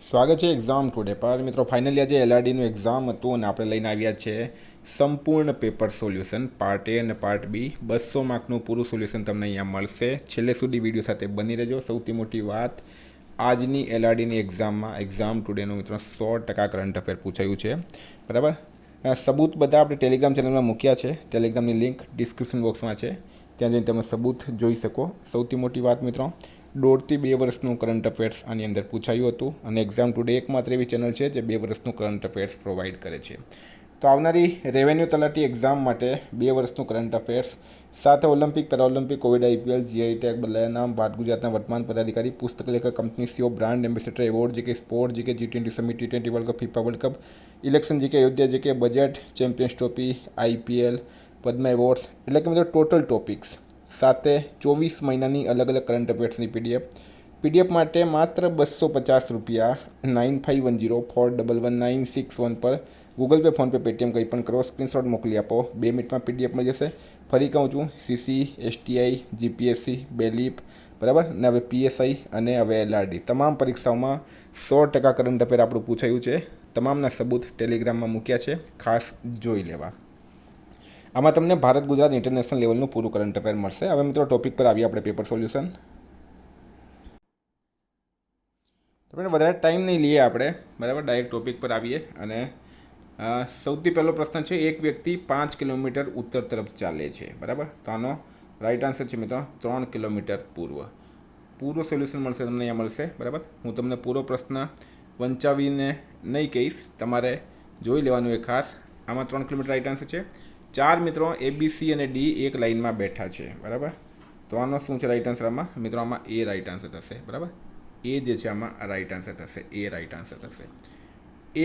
સ્વાગત છે exam today પર મિત્રો. ફાઇનલી આજે એલઆરડીનું એક્ઝામ હતું અને આપણે લઈને આવ્યા છે સંપૂર્ણ પેપર સોલ્યુશન પાર્ટ એ અને પાર્ટ બી. 200 માર્કનું પૂરું સોલ્યુશન તમને અહીંયા મળશે. છેલ્લે સુધી વિડીયો સાથે બની રહેજો. સૌથી મોટી વાત, આજની એલઆરડીની એક્ઝામમાં એક્ઝામ ટુડેનું મિત્રો 100% કરંટ અફેર પૂછાયું છે. બરાબર. સબૂત બધા આપણે ટેલિગ્રામ ચેનલમાં મૂક્યા છે. ટેલિગ્રામની લિંક ડિસ્ક્રિપ્શન બોક્સમાં છે, ત્યાં જઈને તમે સબૂત જોઈ શકો. સૌથી મોટી વાત મિત્રો, 1.5 થી 2 વર્ષનું કરંટ અફેર્સ આની અંદર પૂછાયું હતું અને એક્ઝામ ટુડે એકમાત્ર એવી ચેનલ છે જે 2 વર્ષનું કરંટ અફેર્સ પ્રોવાઈડ કરે છે. તો આવનારી રેવન્યુ તલાટી એક્ઝામ માટે 2 વર્ષનું કરંટ અફેર્સ સાથે Olympic, Paralympic, Covid, IPL, GI tag, બદલાયા નામ, ભારત ગુજરાતના વર્તમાન પદાધિકારી, પુસ્તક લેખક, company CEO, brand ambassador award, GK sport, GK G20 summit, T20 world cup, FIFA world cup, election, GK Ayodhya, GK budget, champions trophy, IPL, Padma awards, એટલે કે મિત્રો ટોટલ ટોપિક્સ સાથે 24 મહિનાની અલગ અલગ કરંટ અફેર્સની પીડીએફ માટે માત્ર ₹250 9510411961 પર ગૂગલ પે, ફોનપે, પેટીએમ કંઈ પણ કરો, સ્ક્રીનશોટ મોકલી આપો. 2 મિનિટમાં પીડીએફ મળી જશે. ફરી કહું છું, સીસી, એસટીઆઈ, જીપીએસસી, બેલીપ, બરાબર ને હવે પીએસઆઈ અને હવે એલઆરડી તમામ પરીક્ષાઓમાં 100% કરંટ અફેર આપણું પૂછાયું છે. તમામના સબૂત ટેલિગ્રામમાં મૂક્યા છે, ખાસ જોઈ લેવા. આમાં તમને ભારત ગુજરાત ઇન્ટરનેશનલ લેવલનું પૂરું કરંટ અફેર મળશે. હવે મિત્રો ટોપિક પર આવીએ આપણે, પેપર સોલ્યુશન. તો આપણે વધારે ટાઈમ નહીં લઈએ આપણે, બરાબર, ડાયરેક્ટ ટોપિક પર આવીએ. અને સૌથી પહેલો પ્રશ્ન છે, એક વ્યક્તિ 5 કિલોમીટર ઉત્તર તરફ ચાલે છે, બરાબર. તો આનો રાઈટ આન્સર છે મિત્રો 3 કિલોમીટર પૂર્વ. પૂરો સોલ્યુશન મળશે તમને અહીંયા મળશે, બરાબર. હું તમને પૂરો પ્રશ્ન વંચાવીને નહીં કહીશ, તમારે જોઈ લેવાનું એ ખાસ. આમાં 3 કિલોમીટર રાઈટ આન્સર છે. 4 મિત્રો એબીસી અને ડી એક લાઇનમાં બેઠા છે, બરાબર. તો આનો શું છે રાઈટ આન્સર? આમાં મિત્રો આમાં એ રાઈટ આન્સર થશે, બરાબર. એ જે છે આમાં રાઈટ આન્સર થશે, એ રાઈટ આન્સર થશે.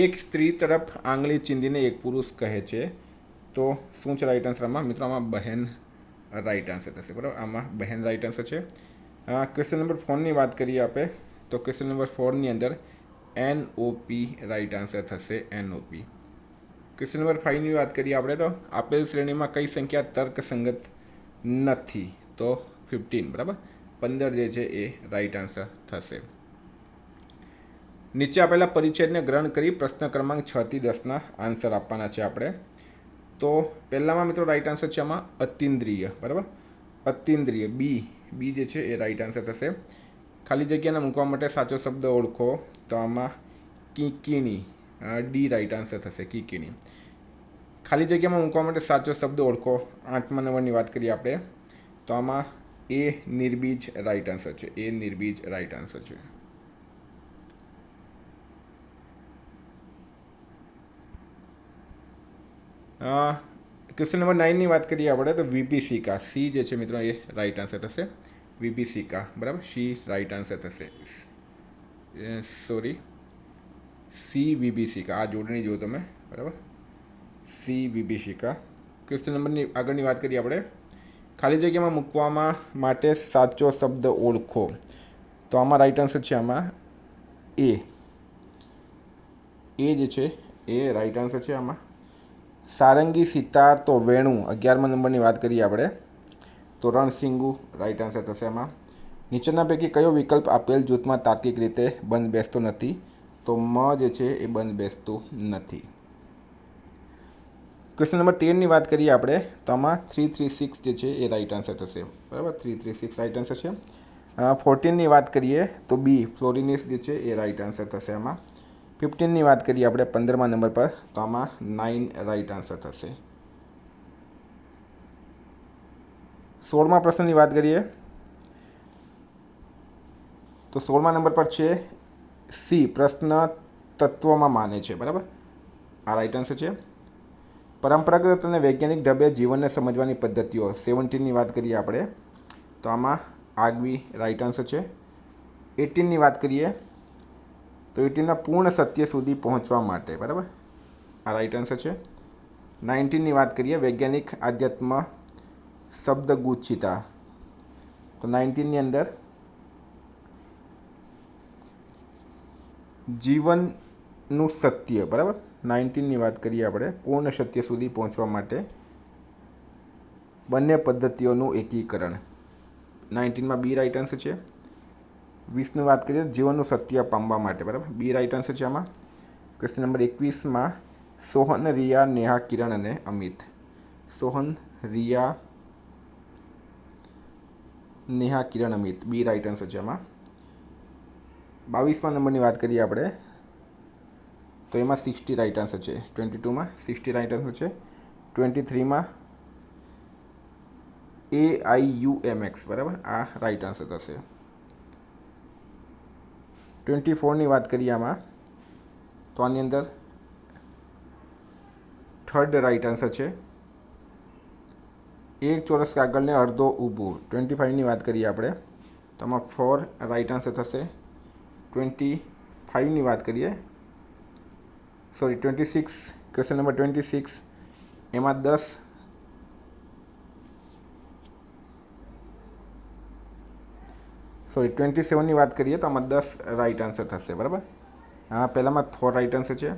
એક સ્ત્રી તરફ આંગળી ચીંધીને એક પુરુષ કહે છે, તો શું છે રાઈટ આન્સર? આમાં મિત્રો આમાં બહેન રાઈટ આન્સર થશે, બરાબર. આમાં બહેન રાઈટ આન્સર છે. ક્વેશ્ચન નંબર 4ની વાત કરીએ આપણે, તો ક્વેશ્ચન નંબર 4ની અંદર એનઓપી રાઈટ આન્સર થશે, એનઓપી. ક્વેશ્ચન નંબર 5ની વાત કરીએ આપણે, તો આપેલ શ્રેણીમાં કઈ સંખ્યા તર્કસંગત નથી? તો 15, બરાબર. 15 જે છે એ રાઈટ આન્સર થશે. નીચે આપેલા પરિચ્છેદને ગ્રહણ કરી પ્રશ્ન ક્રમાંક 6 થી 10ના આન્સર આપવાના છે આપણે. તો પહેલામાં મિત્રો રાઈટ આન્સર છે આમાં અતિન્દ્રિય, બરાબર. અતિન્દ્રિય બી જે છે એ રાઈટ આન્સર થશે. ખાલી જગ્યાને મૂકવા માટે સાચો શબ્દ ઓળખો, તો આમાં કીકીણી, ડી રાઈટ આન્સર થશે, કીકીણી. ખાલી જગ્યામાં મૂકવા માટે સાચો શબ્દ ઓળખો, 8મા નંબરની વાત કરીએ આપણે, તો આમાં એ નિર્બીજ રાઈટ આન્સર છે, એ નિર્બીજ રાઈટ આન્સર છે. ક્વેશ્ચન નંબર 9ની વાત કરીએ આપણે, તો વિભીષિકા, સી જે છે મિત્રો એ રાઈટ આન્સર થશે, વિભીષિકા, બરાબર. સી રાઈટ આન્સર થશે, સોરી, સી વિભીષિકા, આ જોડણી જુઓ તમે, બરાબર, સી વિભીષિકા. ક્વેશ્ચન નંબરની આગળની વાત કરીએ આપણે, ખાલી જગ્યામાં મૂકવામાં માટે સાચો શબ્દ ઓળખો, તો આમાં રાઈટ આન્સર છે આમાં એ જે છે એ રાઈટ આન્સર છે આમાં. સારંગી, સિતાર તો વેણુ, 11મા નંબરની વાત કરીએ આપણે, તો રણસિંગુ રાઈટ આન્સર થશે આમાં. નીચેના પૈકી કયો વિકલ્પ આપેલ જૂથમાં તાર્કિક રીતે બંધ બેસતો નથી? તો મ જે છે એ બંધ બેસતું નથી. ક્વેશ્ચન નંબર 13ની વાત કરીએ આપણે, તો આમાં 336 જે છે એ રાઈટ આન્સર થશે, બરાબર. 336 રાઈટ આન્સર છે. 14ની વાત કરીએ તો બી ફ્લોરિનિસ જે છે એ રાઈટ આન્સર થશે આમાં. 15ની વાત કરીએ આપણે 15મા નંબર પર, તો આમાં 9 રાઈટ આન્સર થશે. 16મા પ્રશ્નની વાત કરીએ, તો 16મા નંબર પર છે સી, પ્રશ્ન તત્વમાં માને છે, બરાબર. આ રાઈટ આન્સર છે. પરંપરાગત અને વૈજ્ઞાનિક ઢબે જીવનને સમજવાની પદ્ધતિઓ, 17ની વાત કરીએ આપણે, તો આમાં આગવી રાઈટ આન્સર છે. 18ની વાત કરીએ તો 18ના પૂર્ણ સત્ય સુધી પહોંચવા માટે, બરાબર, આ રાઈટ આન્સર છે. 19ની વાત કરીએ વૈજ્ઞાનિક આધ્યાત્મ શબ્દગુચ્છિતા, તો 19ની અંદર જીવનનું સત્ય, બરાબર. 19ની વાત કરીએ આપણે, પૂર્ણ સત્ય સુધી પહોંચવા માટે બંને પદ્ધતિઓનું એકીકરણ, 19માં બી રાઈટ આન્સર છે. 20ની વાત કરીએ જીવનનું સત્ય પામવા માટે, બરાબર. બી રાઈટ આન્સર છે આમાં. ક્વેશ્ચન નંબર 21માં સોહન, રિયા, નેહા, કિરણ અને અમિત. સોહન, રિયા, નેહા, કિરણ, અમિત. બી રાઈટ આન્સર છે આમાં. 22મા નંબરની વાત કરીએ આપણે તો એમાં 60 રાઈટ આન્સર છે. 22માં 60 રાઈટ આન્સર છે. 23માં AIUMX, બરાબર, આ રાઈટ આન્સર થશે. 24ની વાત કરીએ આમાં તો આની અંદર થર્ડ રાઈટ આન્સર છે. એક ચોરસ કાગળને અડધો ઊભું. 25ની વાત કરીએ આપણે તો આમાં 4 રાઈટ આન્સર થશે. 25ની વાત કરીએ 26, ક્વેશ્ચન નંબર 26 એમાં 10 27ની વાત કરીએ તો આમાં 10 રાઈટ આન્સર થશે, બરાબર. હા, પહેલામાં 4 રાઈટ આન્સર છે.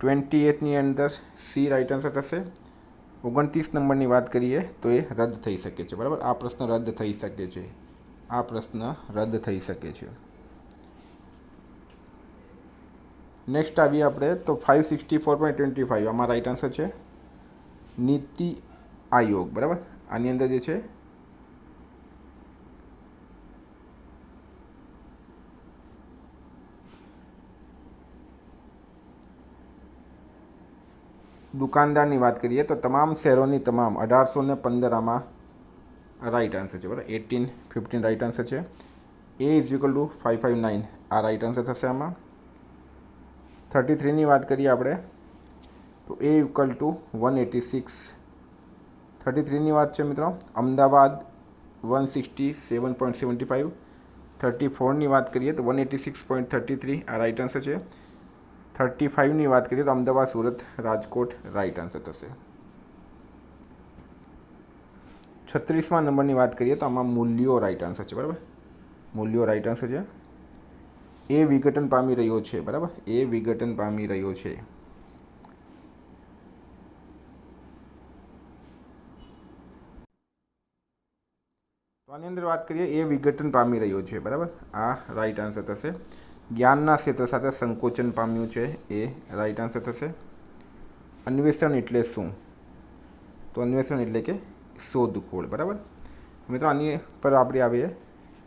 28ની અંદર સી રાઈટ આન્સર થશે. 29 નંબરની વાત કરીએ તો એ રદ થઈ શકે છે, બરાબર. આ પ્રશ્ન રદ થઈ શકે છે. આ પ્રશ્ન રદ થઈ શકે છે. નેક્સ્ટ આવીએ આપણે તો 564.25 આમાં રાઈટ આન્સર છે નીતિ આયોગ, બરાબર. આની અંદર જે છે દુકાનદારની વાત કરીએ તો તમામ શહેરોની તમામ 1815 આમાં રાઈટ આન્સર છે, બરાબર. 18, 15 રાઈટ આન્સર છે. A=559 આ રાઈટ આન્સર થશે આમાં. 33ની વાત કરીએ આપણે તો A=186. 33ની વાત છે મિત્રો. અમદાવાદ 167.75. 34ની વાત કરીએ તો 186.33 આ રાઈટ આન્સર છે. 35ની વાત કરીએ તો અમદાવાદ, સુરત, રાજકોટ રાઈટ આન્સર થશે. 36મા નંબરની વાત કરીએ તો આમાં મૂલ્યો રાઈટ આન્સર છે, બરાબર. મૂલ્યો રાઈટ આન્સર છે. એ વિઘટન પામી રહ્યો છે, બરાબર. એ વિઘટન પામી રહ્યો છે. તો આની અંદર વાત કરીએ એ વિઘટન પામી રહ્યો છે, બરાબર. આ રાઈટ આન્સર થશે. જ્ઞાનના ક્ષેત્ર સાથે સંકોચન પામ્યું છે, એ રાઈટ આન્સર થશે. અન્વેષણ એટલે શું? તો અન્વેષણ એટલે કે શોધખોળ, બરાબર. મિત્રો આની પર આપણે આવીએ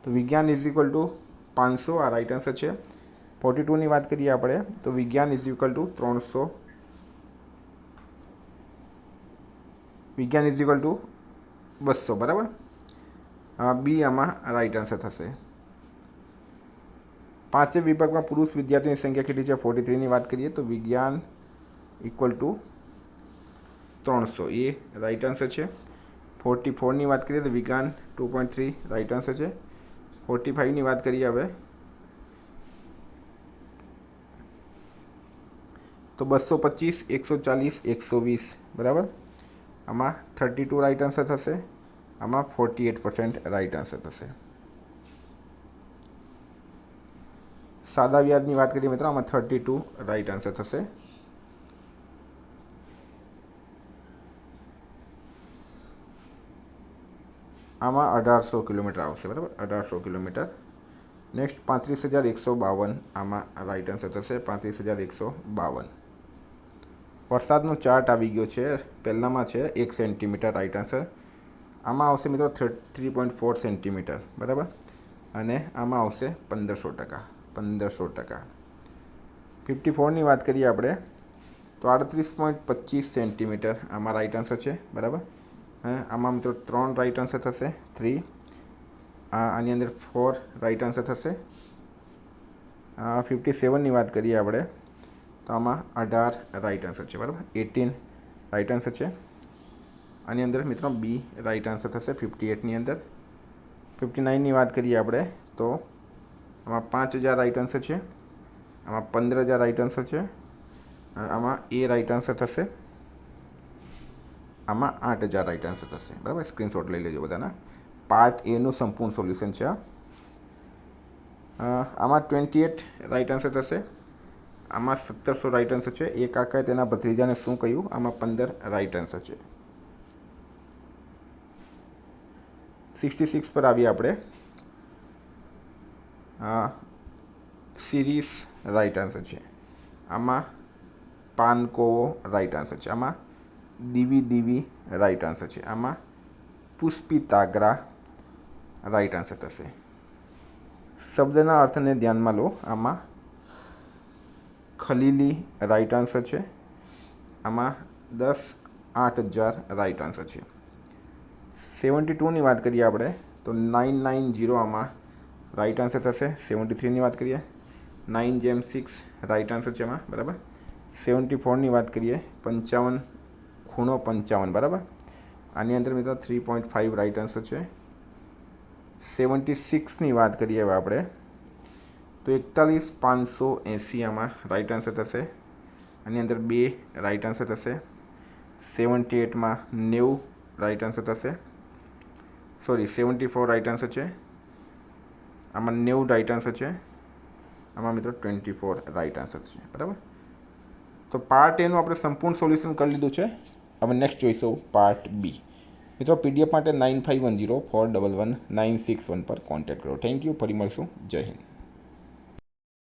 તો વિજ્ઞાન =500 આ રાઈટ આન્સર છે. 42ની વાત કરીએ આપણે તો વિજ્ઞાન =300. વિજ્ઞાન =200, બરાબર. બી આમાં રાઈટ આન્સર થશે. પાંચે વિભાગમાં પુરુષ વિદ્યાર્થીની સંખ્યા કેટલી છે? 43ની વાત કરીએ તો વિજ્ઞાન =300 એ રાઈટ આન્સર છે. 44ની વાત કરીએ તો વિજ્ઞાન 2.3 રાઈટ આન્સર છે. 45ની વાત કરીએ હવે તો 225, 140, 120, બરાબર. આમાં 32 રાઈટ આન્સર થશે. આમાં 48% રાઈટ આન્સર થશે. સાદા વ્યાજની વાત કરીએ મિત્રો આમાં 32 રાઈટ આન્સર થશે. આમાં 1800 કિલોમીટર આવશે, બરાબર. 1800 કિલોમીટર. નેક્સ્ટ 35,152 આમાં રાઈટ આન્સર થશે. 35,152. વરસાદનો ચાર્ટ આવી ગયો છે. પહેલામાં છે 1 સેન્ટીમીટર રાઈટ આન્સર. આમાં આવશે મિત્રો 3.4 સેન્ટીમીટર, બરાબર. અને આમાં આવશે 1500%. 1500%. 54ની વાત કરીએ આપણે તો 38.25 સેન્ટીમીટર આમાં રાઈટ આન્સર છે, બરાબર. આમાં મિત્રો 3 રાઈટ આન્સર થશે. 3. આની અંદર 4 રાઈટ આન્સર થશે. 57ની વાત કરીએ આપણે તો આમાં 18 રાઈટ આન્સર છે, બરાબર. 18 રાઈટ આન્સર છે. આની અંદર મિત્રો બી રાઈટ આન્સર થશે 58ની અંદર. 59ની વાત કરીએ આપણે તો આમાં 5000 રાઈટ આન્સર છે. આમાં 15000 રાઈટ આન્સર છે. આમાં એ રાઈટ આન્સર થશે. આમાં 8000 રાઈટ આન્સર થશે, બરાબર. સ્ક્રીનશોટ લઈ લેજો બધાના. પાર્ટ એનું સંપૂર્ણ સોલ્યુશન છે. આમાં 28 રાઈટ આન્સર થશે. આમાં 1700 રાઈટ આન્સર છે. એક કાકાએ તેના ભત્રીજાને શું કહ્યું? આમાં 15 રાઈટ આન્સર છે. 66 પર આવીએ આપણે સિરીસ રાઈટ આન્સર છે. આમાં પાનકોવો રાઈટ આન્સર છે. આમાં દીવી દીવી રાઈટ આન્સર છે. આમાં પુષ્પિતાગ્રા રાઈટ આન્સર થશે. શબ્દના અર્થને ધ્યાનમાં લો. આમાં ખલીલી રાઈટ આન્સર છે. આમાં 10,08,000 રાઈટ આન્સર છે. 72ની વાત કરીએ આપણે તો 990 આમાં રાઈટ આન્સર થશે. 73ની વાત કરીએ 9 જેમ 6 રાઈટ આન્સર છે એમાં, બરાબર. 74ની વાત કરીએ 55,55 બરાબર. આની અંદર મિત્રો 3.5 રાઈટ આન્સર છે. 76ની વાત કરીએ હવે આપણે તો 41,580 આમાં રાઈટ આન્સર થશે. આની અંદર 2 રાઈટ આન્સર થશે. 78માં 90 રાઈટ આન્સર થશે. 74 રાઈટ આન્સર છે. આમાં 90 રાઈટ આન્સર છે. આમાં મિત્રો 24 રાઈટ આન્સર છે, બરાબર. તો પાર્ટ એનું આપણે સંપૂર્ણ સોલ્યુશન કરી લીધું છે. હવે નેક્સ્ટ જોઈશું પાર્ટ બી. મિત્રો PDF માટે 9510411961 પર કોન્ટેક્ટ કરો. Thank you. ફરી મળશું. જય હિન્દ.